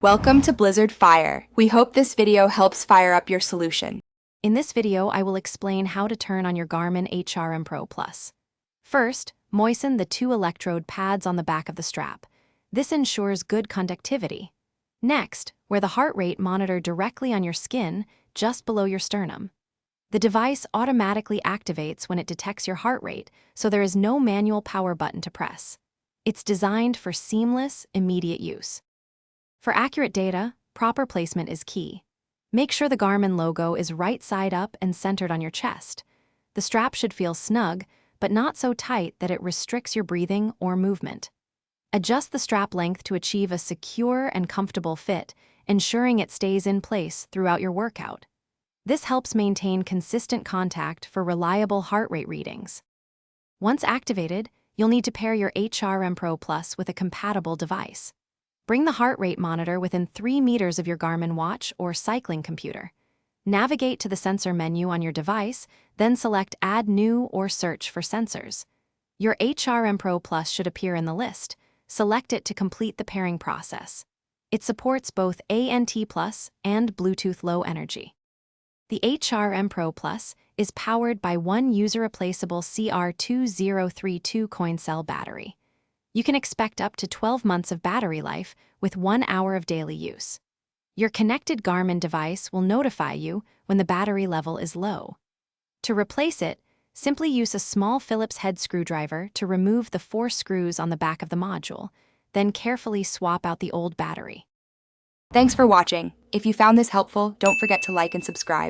Welcome to Blizzard Fire. We hope this video helps fire up your solution. In this video, I will explain how to turn on your Garmin HRM Pro Plus. First, moisten the 2 electrode pads on the back of the strap. This ensures good conductivity. Next, wear the heart rate monitor directly on your skin, just below your sternum. The device automatically activates when it detects your heart rate, so there is no manual power button to press. It's designed for seamless, immediate use. For accurate data, proper placement is key. Make sure the Garmin logo is right side up and centered on your chest. The strap should feel snug, but not so tight that it restricts your breathing or movement. Adjust the strap length to achieve a secure and comfortable fit, ensuring it stays in place throughout your workout. This helps maintain consistent contact for reliable heart rate readings. Once activated, you'll need to pair your HRM Pro Plus with a compatible device. Bring the heart rate monitor within 3 meters of your Garmin watch or cycling computer. Navigate to the sensor menu on your device, then select Add New or Search for sensors. Your HRM Pro Plus should appear in the list. Select it to complete the pairing process. It supports both ANT Plus and Bluetooth Low Energy. The HRM Pro Plus is powered by one user-replaceable CR2032 coin cell battery. You can expect up to 12 months of battery life with 1 hour of daily use. Your connected Garmin device will notify you when the battery level is low. To replace it, simply use a small Phillips head screwdriver to remove the 4 screws on the back of the module, then carefully swap out the old battery. Thanks for watching. If you found this helpful, don't forget to like and subscribe.